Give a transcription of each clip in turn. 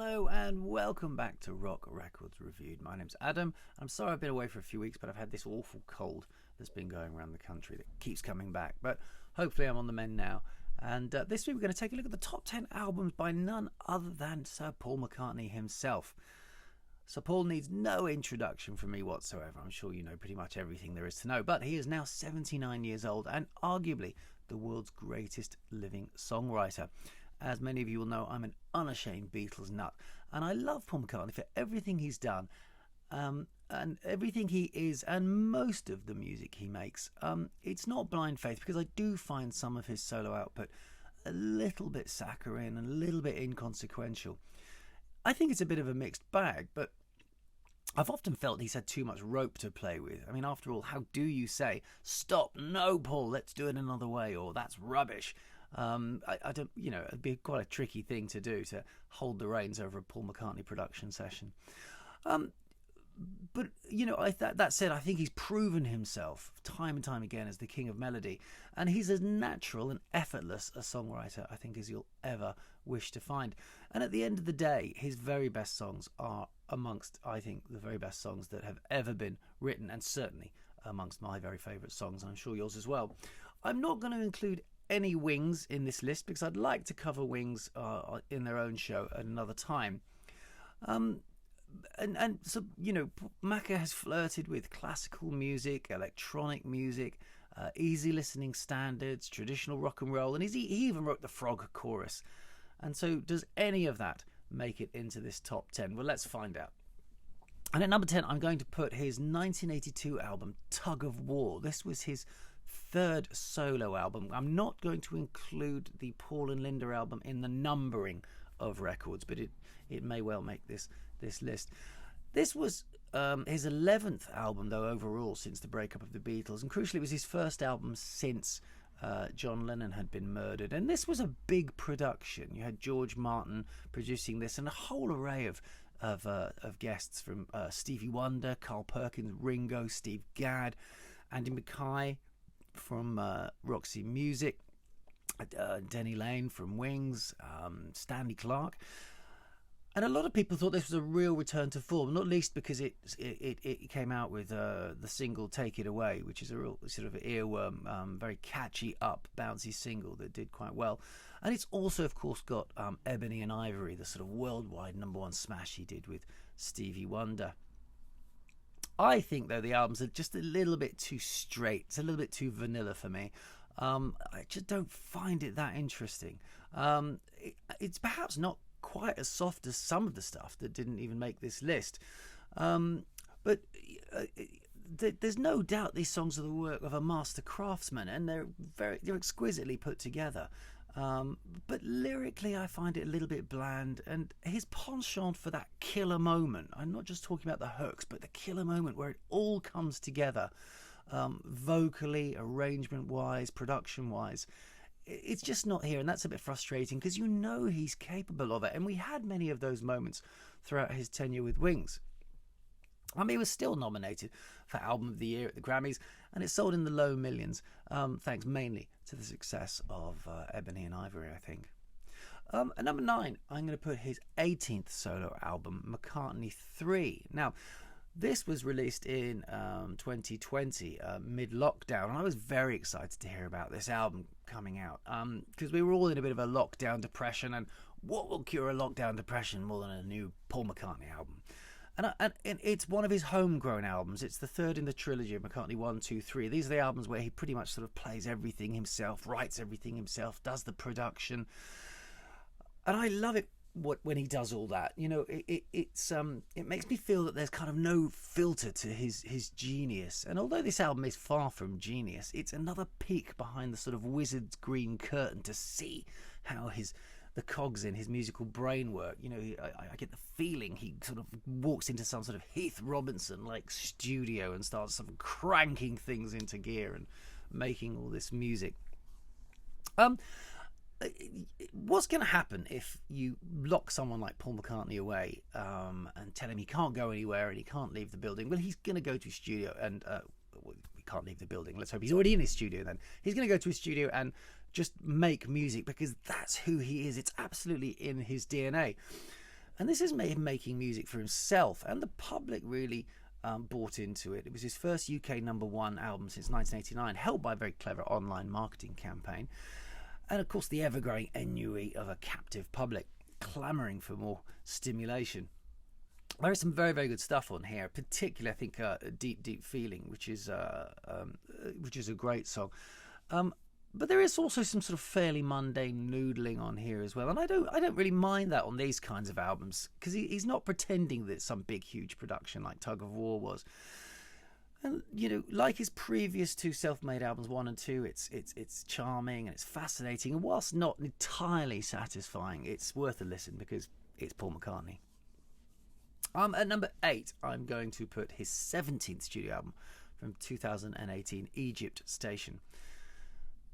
Hello and welcome back to Rock Records Reviewed. My name's Adam. I'm sorry I've been away for a few weeks, but I've had this awful cold that's been going around the country that keeps coming back. But hopefully I'm on the mend now. And this week we're going to take a look at the top 10 albums by none other than Sir Paul McCartney himself. Sir Paul needs no introduction from me whatsoever. I'm sure you know pretty much everything there is to know. But he is now 79 years old and arguably the world's greatest living songwriter. As many of you will know, I'm an unashamed Beatles nut, and I love Paul McCartney for everything he's done, and everything he is, and most of the music he makes. It's not blind faith, because I do find some of his solo output a little bit saccharine and a little bit inconsequential. I think it's a bit of a mixed bag, but I've often felt he's had too much rope to play with. I mean, after all, how do you say, "Stop, no, Paul, let's do it another way," or "That's rubbish"? I don't, it'd be quite a tricky thing to do, to hold the reins over a Paul McCartney production session. But that said, I think he's proven himself time and time again as the king of melody, and he's as natural and effortless a songwriter, I think, as you'll ever wish to find. And at the end of the day, his very best songs are amongst, I think, the very best songs that have ever been written, and certainly amongst my very favourite songs, and I'm sure yours as well. I'm not going to include any Wings in this list because I'd like to cover Wings in their own show at another time. And so, Macca has flirted with classical music, electronic music, easy listening standards, traditional rock and roll, and he even wrote the Frog chorus. And so does any of that make it into this top 10? Well, let's find out. And at number 10, I'm going to put his 1982 album, Tug of War. This was his third solo album. I'm not going to include the Paul and Linda album in the numbering of records, but it may well make this list. This was his 11th album, though, overall, since the breakup of the Beatles, and crucially it was his first album since John Lennon had been murdered. And this was a big production. You had George Martin producing this, and a whole array of guests, from Stevie Wonder, Carl Perkins, Ringo, Steve Gadd, Andy Mackay from Roxy Music, Denny Lane from Wings, Stanley Clarke. And a lot of people thought this was a real return to form, not least because it came out with the single Take It Away, which is a real sort of earworm, very catchy, up, bouncy single that did quite well. And it's also, of course, got Ebony and Ivory, the sort of worldwide #1 smash he did with Stevie Wonder. I think, though, the albums are just a little bit too straight. It's a little bit too vanilla for me. I just don't find it that interesting. It's perhaps not quite as soft as some of the stuff that didn't even make this list. But there's no doubt these songs are the work of a master craftsman, and they're exquisitely put together. But lyrically, I find it a little bit bland, and his penchant for that killer moment, I'm not just talking about the hooks, but the killer moment where it all comes together, vocally, arrangement wise, production wise, it's just not here. And that's a bit frustrating, because he's capable of it, and we had many of those moments throughout his tenure with Wings. He was still nominated for Album of the Year at the Grammys, and it sold in the low millions, thanks mainly to the success of Ebony and Ivory, I think. At number 9, I'm going to put his 18th solo album, McCartney III. Now, this was released in 2020, mid-lockdown, and I was very excited to hear about this album coming out, because we were all in a bit of a lockdown depression, and what will cure a lockdown depression more than a new Paul McCartney album? And it's one of his homegrown albums. It's the third in the trilogy of McCartney 1, 2, 3. These are the albums where he pretty much sort of plays everything himself, writes everything himself, does the production. And I love it when he does all that. It makes me feel that there's kind of no filter to his genius. And although this album is far from genius, it's another peek behind the sort of wizard's green curtain to see how the cogs in his musical brain work. I get the feeling he sort of walks into some sort of Heath Robinson-like studio and starts sort of cranking things into gear and making all this music. What's going to happen if you lock someone like Paul McCartney away and tell him he can't go anywhere and he can't leave the building? Well, he's going to go to his studio and he can't leave the building. Let's hope he's already in his studio then. He's going to go to his studio and just make music, because that's who he is. It's absolutely in his DNA. And this is him making music for himself, and the public really bought into it. It was his first UK #1 album since 1989, helped by a very clever online marketing campaign. And of course, the ever-growing ennui of a captive public clamouring for more stimulation. There is some very, very good stuff on here, particularly I think "Deep, Deep Feeling," which is a great song. But there is also some sort of fairly mundane noodling on here as well, and I don't really mind that on these kinds of albums, because he's not pretending that it's some big, huge production like Tug of War was. And like his previous two self-made albums, 1 and 2, it's charming and it's fascinating, and whilst not entirely satisfying, it's worth a listen because it's Paul McCartney. At number 8, I'm going to put his 17th studio album from 2018, Egypt Station.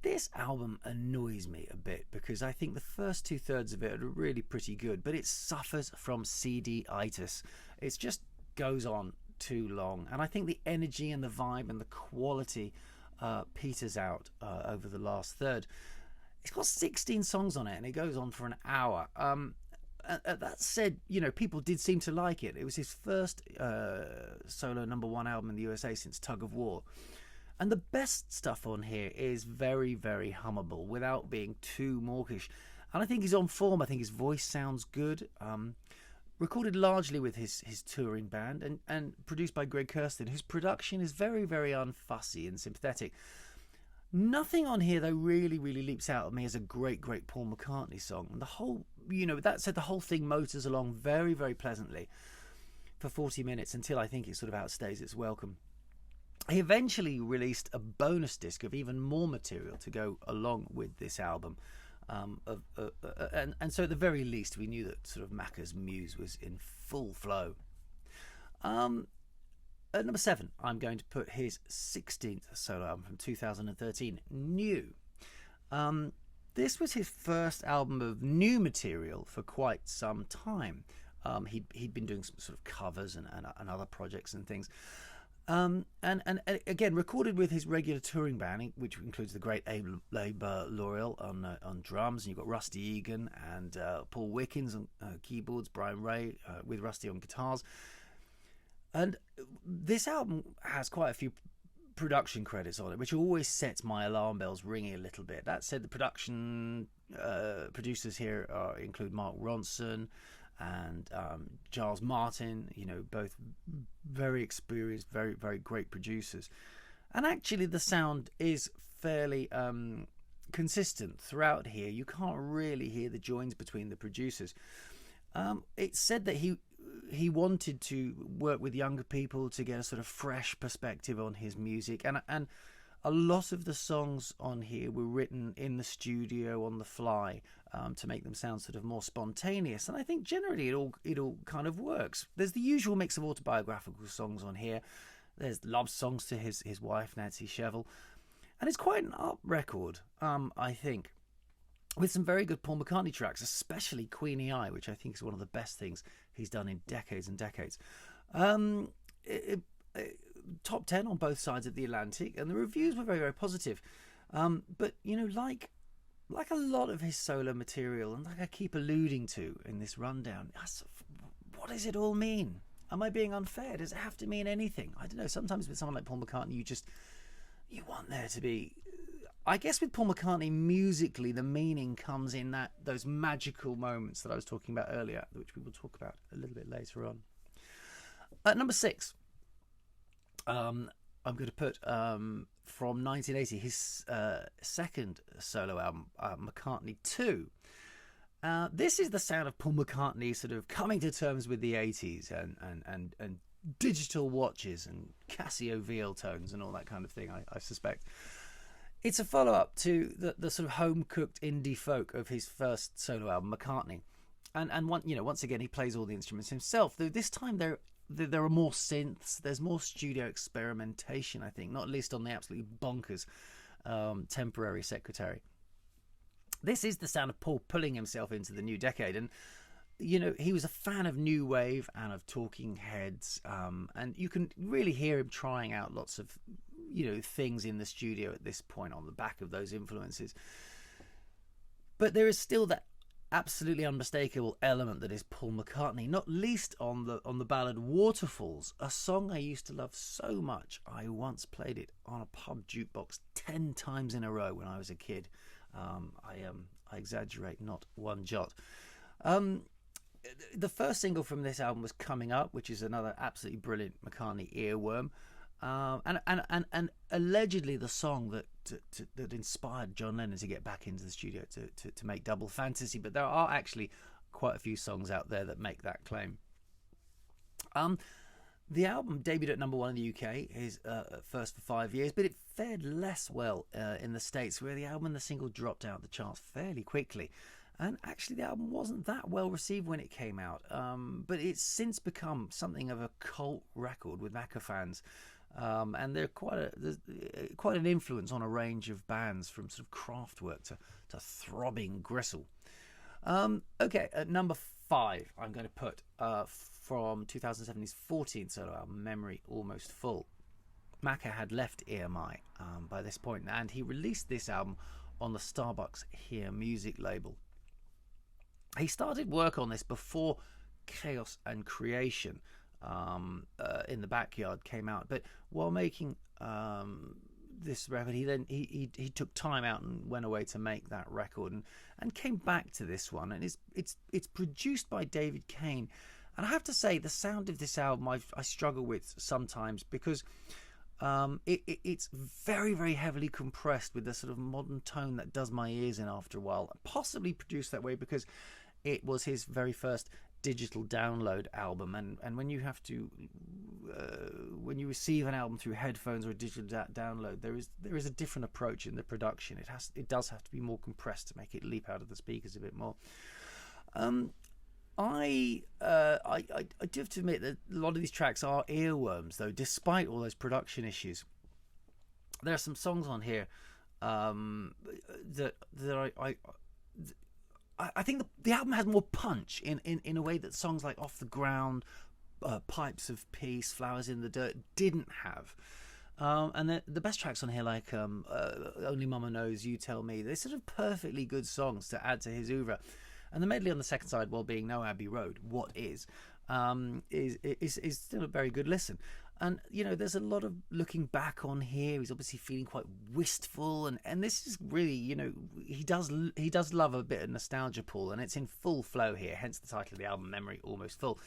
This album annoys me a bit because I think the first 2/3 of it are really pretty good, but it suffers from CD-itis. It just goes on too long, and I think the energy and the vibe and the quality peters out over the last third. It's got 16 songs on it, and it goes on for an hour. That said, people did seem to like it. It was his first solo #1 album in the USA since Tug of War. And the best stuff on here is very, very hummable without being too mawkish. And I think he's on form. I think his voice sounds good. Recorded largely with his touring band and produced by Greg Kurstin, whose production is very, very unfussy and sympathetic. Nothing on here, though, really, really leaps out at me as a great, great Paul McCartney song. And the whole, that said, the whole thing motors along very, very pleasantly for 40 minutes until I think it sort of outstays its welcome. He eventually released a bonus disc of even more material to go along with this album. And so at the very least, we knew that sort of Macca's muse was in full flow. At number 7, I'm going to put his 16th solo album from 2013, New. This was his first album of new material for quite some time. He'd been doing some sort of covers and other projects and things. And again, recorded with his regular touring band, which includes the great Abe Laurel on drums, and you've got Rusty Egan and Paul Wickens on keyboards, Brian Ray with Rusty on guitars. And this album has quite a few production credits on it, which always sets my alarm bells ringing a little bit. That said, the production producers here include Mark Ronson and Giles Martin, both very experienced, very, very great producers. And actually the sound is fairly consistent throughout here. You can't really hear the joins between the producers. It's said that he wanted to work with younger people to get a sort of fresh perspective on his music, and a lot of the songs on here were written in the studio on the fly to make them sound sort of more spontaneous. And I think generally it all kind of works. There's the usual mix of autobiographical songs on here. There's love songs to his wife, Nancy Shevell. And it's quite an up record, I think, with some very good Paul McCartney tracks, especially Queenie Eye, which I think is one of the best things he's done in decades and decades. Top 10 on both sides of the Atlantic, and the reviews were very, very positive. But like a lot of his solo material, and like I keep alluding to in this rundown, what does it all mean? Am I being unfair? Does it have to mean anything? I don't know. Sometimes with someone like Paul McCartney, you want there to be. I guess with Paul McCartney, musically, the meaning comes in those magical moments that I was talking about earlier, which we will talk about a little bit later on. At number 6, I'm going to put from 1980 his second solo album, McCartney II. This is the sound of Paul McCartney sort of coming to terms with the 80s and digital watches and Casio VL tones and all that kind of thing, I suspect. It's a follow-up to the sort of home-cooked indie folk of his first solo album, McCartney. And once again, he plays all the instruments himself. Though this time there are more synths, there's more studio experimentation, I think, not least on the absolutely bonkers Temporary Secretary. This is the sound of Paul pulling himself into the new decade. And, he was a fan of New Wave and of Talking Heads. And you can really hear him trying out lots of, things in the studio at this point on the back of those influences. But there is still that absolutely unmistakable element that is Paul McCartney, not least on the ballad Waterfalls, a song I used to love so much I once played it on a pub jukebox 10 times in a row when I was a kid. I exaggerate not one jot. The first single from this album was Coming Up, which is another absolutely brilliant McCartney earworm, and allegedly the song that inspired John Lennon to get back into the studio to make Double Fantasy. But there are actually quite a few songs out there that make that claim. The album debuted at number 1 in the UK, his first for 5 years, but it fared less well in the States, where the album and the single dropped out of the charts fairly quickly. And actually the album wasn't that well received when it came out, but it's since become something of a cult record with Macca fans, and they're quite an influence on a range of bands, from sort of Kraftwerk to throbbing gristle. Okay, at number 5, I'm going to put from 2007's 14th solo album, Memory Almost Full. Macca had left EMI by this point, and he released this album on the Starbucks Here music label. He started work on this before Chaos and Creation in the Backyard came out, but while making this record, he took time out and went away to make that record, and came back to this one, and it's produced by David Kane. And I have to say, the sound of this album I struggle with sometimes, because it's very, very heavily compressed with the sort of modern tone that does my ears in after a while. Possibly produced that way because it was his very first digital download album, and when you have to when you receive an album through headphones or a digital download, there is a different approach in the production. It does have to be more compressed to make it leap out of the speakers a bit more. I do have to admit that a lot of these tracks are earworms, though, despite all those production issues. There are some songs on here that I think the album has more punch in a way that songs like Off the Ground, Pipes of Peace, Flowers in the Dirt didn't have. And the best tracks on here, like Only Mama Knows, You Tell Me, they're sort of perfectly good songs to add to his oeuvre. And the medley on the second side, while being No Abbey Road, What Is still a very good listen. And, you know, there's a lot of looking back on here. He's obviously feeling quite wistful, and this is really, you know, he does love a bit of nostalgia, Paul, and it's in full flow here, hence the title of the album, Memory Almost Full.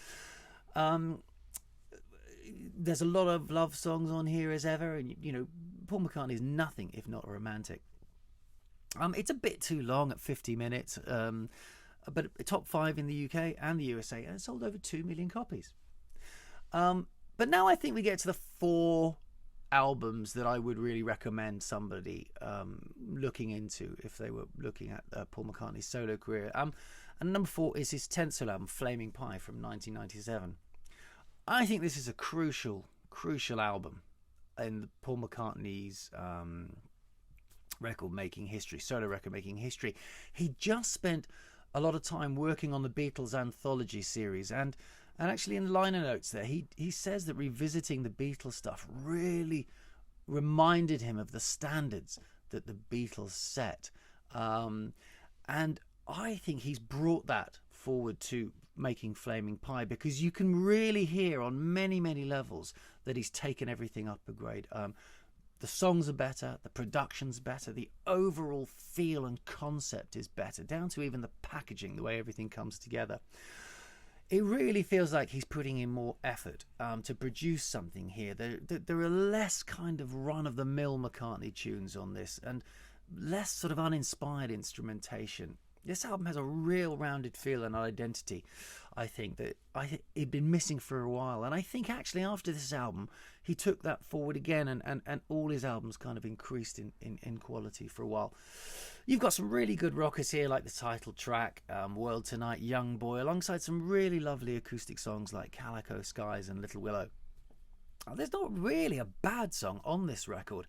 There's a lot of love songs on here as ever, and, you know, Paul McCartney is nothing if not a romantic. It's a bit too long at 50 minutes, but top 5 in the UK and the USA, and it sold over 2 million copies. But now I think we get to the 4 albums that I would really recommend somebody looking into if they were looking at Paul McCartney's solo career. And number 4 is his 10th solo album, Flaming Pie, from 1997. I think this is a crucial album in Paul McCartney's record-making history, solo record-making history. He just spent a lot of time working on the Beatles anthology series, and actually in the liner notes there, he says that revisiting the Beatles stuff really reminded him of the standards that the Beatles set. And I think he's brought that forward to making Flaming Pie, because you can really hear on many, many levels that he's taken everything up a grade. The songs are better, the production's better, the overall feel and concept is better, down to even the packaging, the way everything comes together. It really feels like he's putting in more effort to produce something here. There are less kind of run-of-the-mill McCartney tunes on this, and less sort of uninspired instrumentation. This album has a real rounded feel and identity, I think, that it'd been missing for a while. And I think actually after this album, he took that forward again, and all his albums kind of increased in quality for a while. You've got some really good rockers here, like the title track, World Tonight, Young Boy, alongside some really lovely acoustic songs like Calico Skies and Little Willow. There's not really a bad song on this record.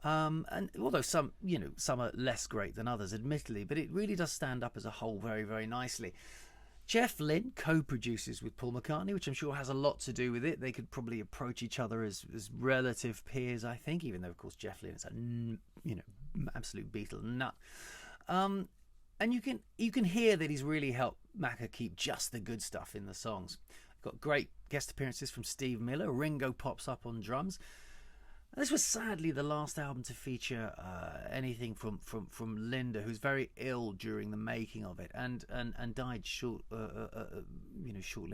And although some are less great than others, admittedly, but it really does stand up as a whole very, very nicely. Jeff Lynne co-produces with Paul McCartney, which I'm sure has a lot to do with it. They could probably approach each other as relative peers, I think, even though, of course, Jeff Lynne is a absolute Beatle nut. And you can hear that he's really helped Macca keep just the good stuff in the songs. Got great guest appearances from Steve Miller. Ringo pops up on drums. And this was sadly the last album to feature anything from Linda, who's very ill during the making of it, and died shortly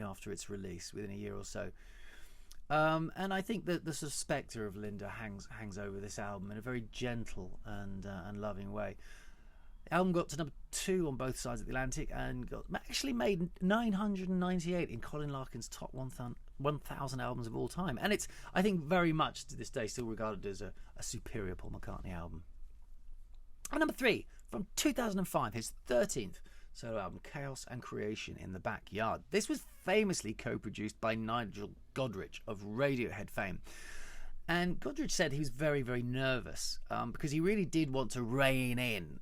after its release, within a year or so. And I think that the sort of spectre of Linda hangs over this album in a very gentle and loving way. The album got to number 2 on both sides of the Atlantic and actually made 998 in Colin Larkin's top 1,000 albums of all time. And it's, I think, very much to this day still regarded as a superior Paul McCartney album. And number 3, from 2005, his 13th solo album, Chaos and Creation in the Backyard. This was famously co-produced by Nigel Godrich of Radiohead fame. And Godrich said he was very, very nervous because he really did want to rein in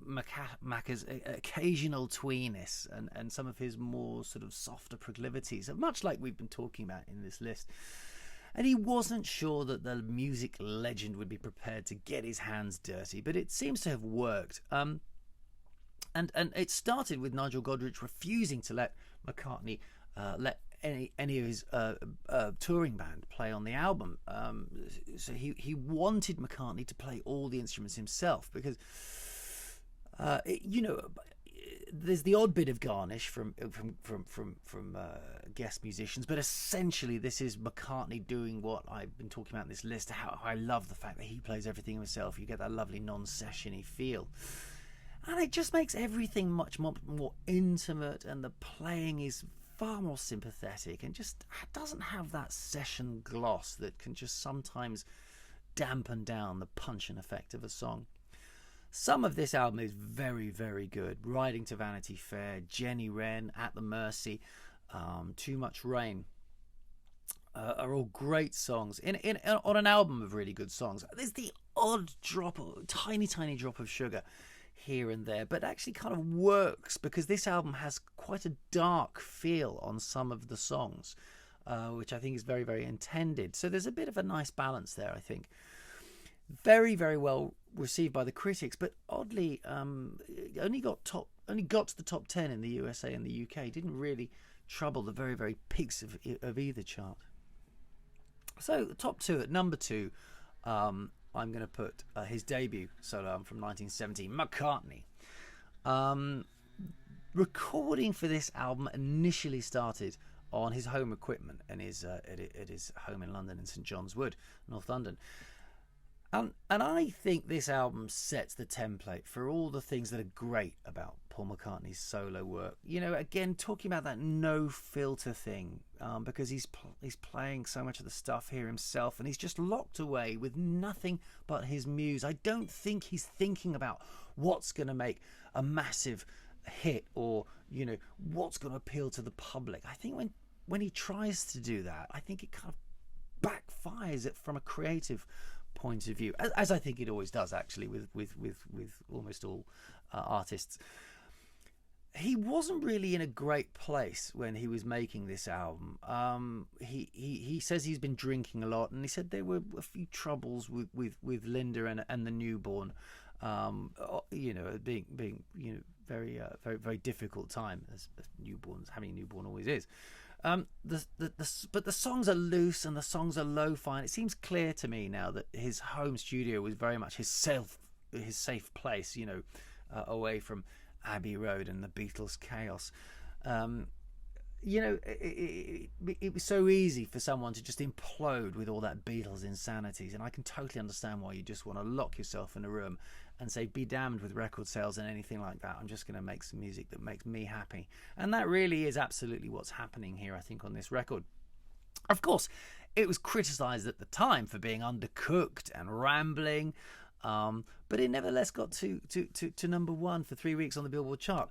Macca's occasional tweeness and some of his more sort of softer proclivities, much like we've been talking about in this list. And he wasn't sure that the music legend would be prepared to get his hands dirty, but it seems to have worked. And it started with Nigel Godrich refusing to let McCartney let any of his touring band play on the album. So he wanted McCartney to play all the instruments himself because, there's the odd bit of garnish from guest musicians, but essentially this is McCartney doing what I've been talking about in this list. How I love the fact that he plays everything himself. You get that lovely non-sessiony feel. And it just makes everything much more intimate, and the playing is far more sympathetic and just doesn't have that session gloss that can just sometimes dampen down the punch and effect of a song. Some of this album is very, very good. Riding to Vanity Fair, Jenny Wren, At the Mercy, Too Much Rain are all great songs on an album of really good songs. There's the odd drop, tiny drop of sugar here and there, but actually kind of works because this album has quite a dark feel on some of the songs, which I think is very, very intended. So there's a bit of a nice balance there, I think. Very, very well received by the critics, but oddly only got to the top 10 in the USA and the UK. Didn't really trouble the very, very peaks of either chart. So the top 2, at number 2, I'm going to put his debut solo album from 1970, McCartney. Recording for this album initially started on his home equipment and at his home in London, in St John's Wood, North London. And I think this album sets the template for all the things that are great about Paul McCartney's solo work. You know, again, talking about that no filter thing, because he's playing so much of the stuff here himself, and he's just locked away with nothing but his muse. I don't think he's thinking about what's going to make a massive hit or, you know, what's going to appeal to the public. I think when he tries to do that, I think it kind of backfires it from a creative point of view, as I think it always does, actually, with almost all artists. He wasn't really in a great place when he was making this album. He says he's been drinking a lot, and he said there were a few troubles with Linda and the newborn. Being very very difficult time as newborns, having a newborn always is. But the songs are loose and the songs are lo-fi, and it seems clear to me now that his home studio was very much his safe place, away from Abbey Road and the Beatles' chaos. It was so easy for someone to just implode with all that Beatles insanities, and I can totally understand why you just want to lock yourself in a room and say, be damned with record sales and anything like that. I'm just going to make some music that makes me happy. And that really is absolutely what's happening here, I think, on this record. Of course, it was criticised at the time for being undercooked and rambling, but it nevertheless got to number 1 for 3 weeks on the Billboard chart.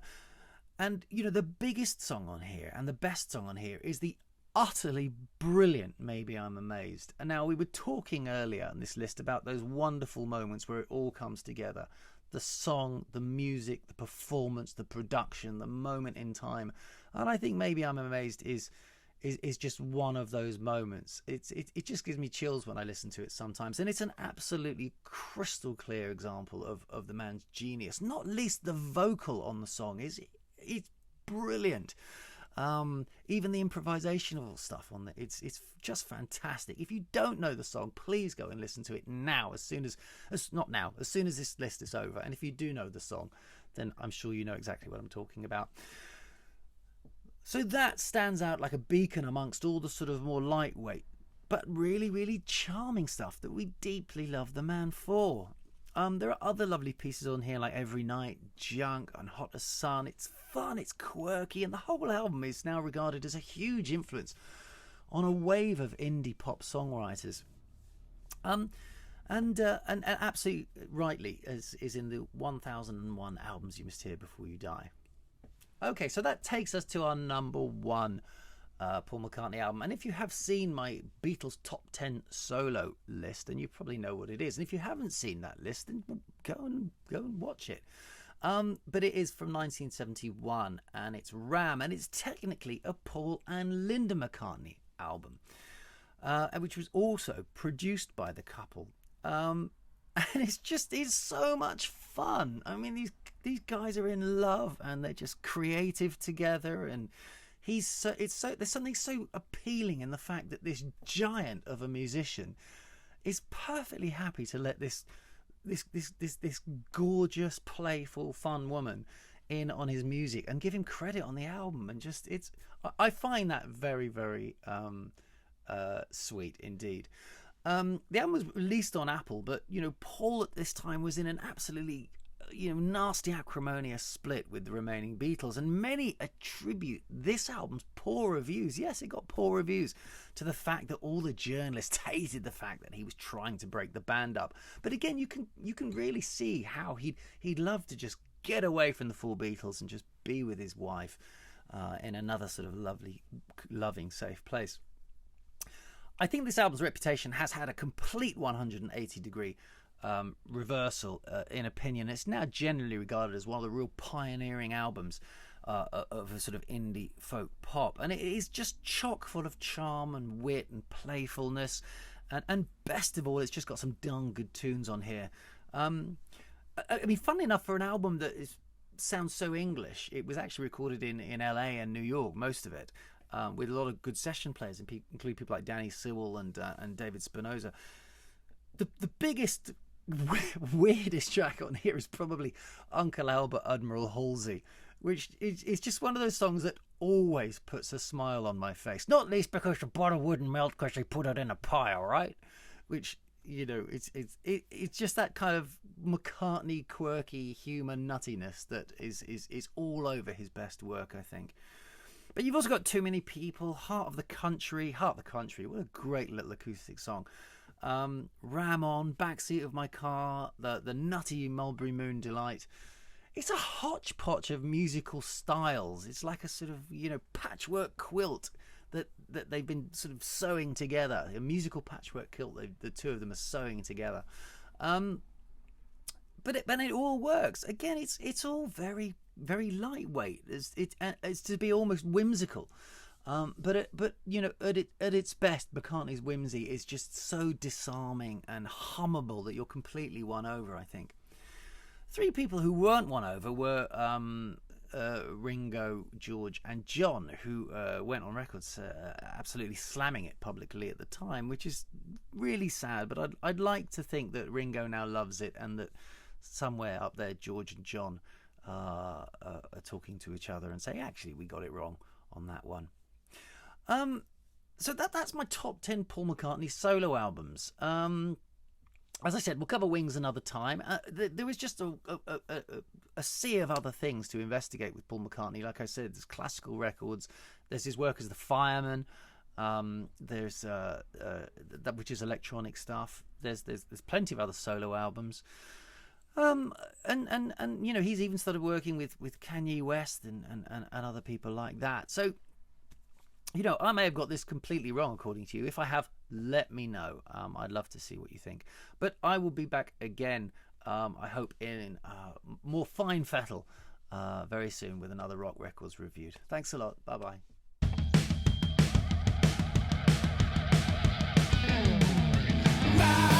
And, the biggest song on here and the best song on here is the utterly brilliant Maybe I'm Amazed. And now, we were talking earlier on this list about those wonderful moments where it all comes together. The song, the music, the performance, the production, the moment in time. And I think Maybe I'm Amazed is is just one of those moments. It just gives me chills when I listen to it sometimes, and it's an absolutely crystal clear example of the man's genius. Not least the vocal on the song it's brilliant. Even the improvisational stuff on it, it's just fantastic. If you don't know the song, please go and listen to it now, as soon as this list is over. And if you do know the song, then I'm sure you know exactly what I'm talking about. So that stands out like a beacon amongst all the sort of more lightweight but really, really charming stuff that we deeply love the man for. There are other lovely pieces on here like Every Night, Junk, and Hot as Sun. It's fun, it's quirky, and the whole album is now regarded as a huge influence on a wave of indie pop songwriters. And absolutely rightly is in the 1001 albums you must hear before you die. Okay, so that takes us to our number one Paul McCartney album. And if you have seen my Beatles top 10 solo list, then you probably know what it is. And if you haven't seen that list, then go and watch it. But it is from 1971, and it's Ram, and it's technically a Paul and Linda McCartney album, which was also produced by the couple. And it's so much fun. I mean, these guys are in love, and they're just creative together, and there's something so appealing in the fact that this giant of a musician is perfectly happy to let this gorgeous, playful, fun woman in on his music and give him credit on the album. And I find that very, very sweet indeed. The album was released on Apple, but Paul at this time was in an absolutely nasty, acrimonious split with the remaining Beatles, and many attribute this album's poor reviews, yes, it got poor reviews, to the fact that all the journalists hated the fact that he was trying to break the band up. But again, you can really see how he'd love to just get away from the full Beatles and just be with his wife in another sort of lovely, loving, safe place. I think this album's reputation has had a complete 180-degree reversal in opinion. It's now generally regarded as one of the real pioneering albums of a sort of indie folk pop, and it is just chock full of charm and wit and playfulness, and best of all, it's just got some darn good tunes on here. I mean, funnily enough, for an album that sounds so English, it was actually recorded in LA and New York, most of it, with a lot of good session players, including people like Danny Sewell and David Spinoza. The biggest, weirdest track on here is probably Uncle Albert Admiral Halsey, which is just one of those songs that always puts a smile on my face. Not least because the butter wouldn't melt because they put it in a pile, right? Which, it's just that kind of McCartney quirky humour nuttiness that is all over his best work, I think. But you've also got Too Many People, Heart of the Country, what a great little acoustic song. Ram On, Backseat of My Car, the nutty Mulberry Moon Delight. It's a hodgepodge of musical styles. It's like a sort of, patchwork quilt that they've been sort of sewing together. A musical patchwork quilt the two of them are sewing together. But it all works. Again, it's all very, very lightweight. It's to be almost whimsical. But at its best, McCartney's whimsy is just so disarming and hummable that you're completely won over, I think. Three people who weren't won over were Ringo, George and John, who went on records absolutely slamming it publicly at the time, which is really sad. But I'd like to think that Ringo now loves it, and that somewhere up there George and John are talking to each other and saying, actually, we got it wrong on that one. So that's my top 10 Paul McCartney solo albums. As I said, we'll cover Wings another time. There was just a sea of other things to investigate with Paul McCartney. Like I said, there's classical records. There's his work as the Fireman. There's that, which is electronic stuff. There's plenty of other solo albums. And he's even started working with Kanye West and other people like that. So, I may have got this completely wrong, according to you. If I have, let me know. I'd love to see what you think. But I will be back again, I hope, in more fine fettle very soon with another Rock Records reviewed. Thanks a lot. Bye-bye. sky.